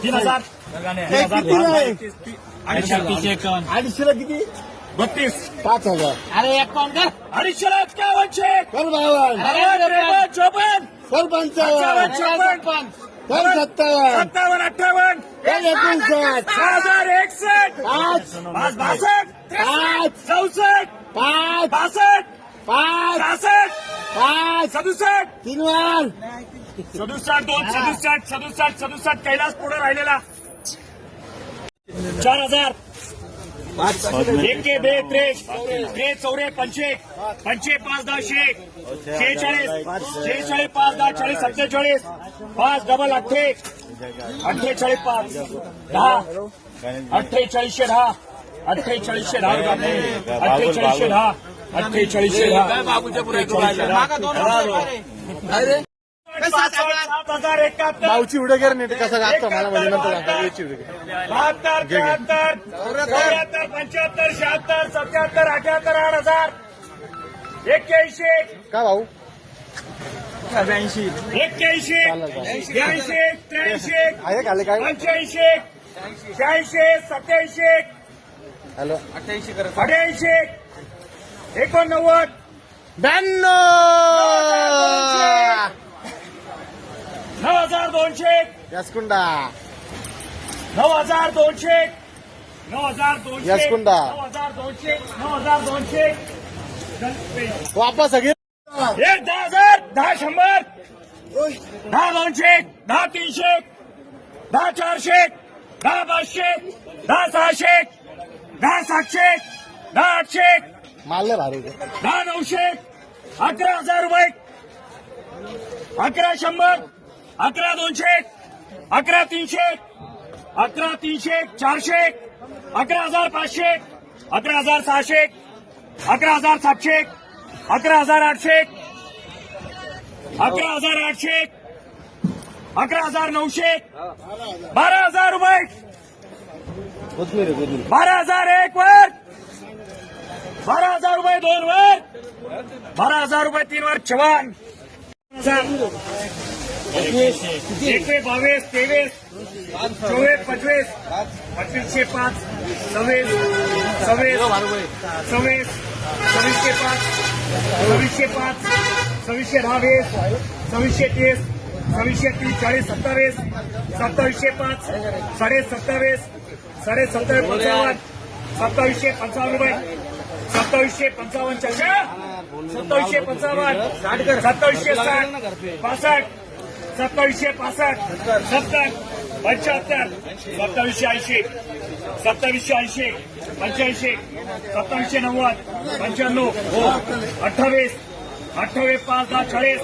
3000 अडीचशेला किती 32 5000 अरे एक पाऊंड कर. 250 51 कर बावन 54 कर 55 55 कर 57 57 58 कर 59 6061 पाच 62 पाच 64 पाच 62 पाच 66 पाच 67 तीन वर 67 2 67 67 67 कैलास पुढे राहिलेला 4000 एक के बे त्रेस चौरे पंचे 5 10 46 46 5 10 40 47 5 डबल 48 48 5 10 48 10 48 10 भाऊची उडे कर नाही कसं लागतं मला म्हणजे नंतर याची उडे 72 73 74 75 76 77 78 8000 81 का भाऊ 81 82 83 आहे खाले काय 85 86 87 हॅलो 88 89 9200 यासकुंडा 9200 9200 यासकुंडा 9200 वापस सगळे एक 10,000 10 100 10 200 10 300 10 400 10 500 10 600 10 700 10 800 मारले भारी 10 900 11,000 रुपये 11 100 11 200 11 300 11 300 400 11,500 11,600 11,700 11,800 11,800 11,900 12,000 रुपये 12,001 वर 12,000 रुपये 2 वर 12,000 रुपये 3 वर 54 21 22 23 24 25 25 5 26 26 26 26 5 26 5 26 10 26 30 26 30 40 27 27 5 27 57 55 57 रुपये 27 55 चर्चा 27 55 27 60 65 27 65 70 75 27 80 27 80 85 27 90 95 28 28 5 10 40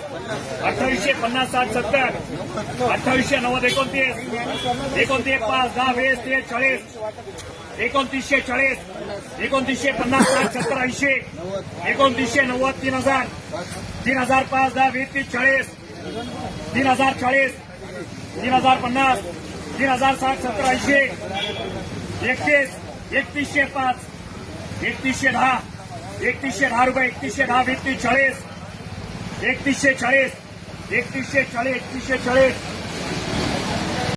28 50 60 70 28 90 29 29 5 10 20 30 40 29 40 29 50 60 70 80 29 90 3000 3000 5 10 20 30 40 3000 40 3000 50 3000 60 70 80 31 31 5 31 10 31 10 रुपये 31 10 20 40 31 40 31 40 31 40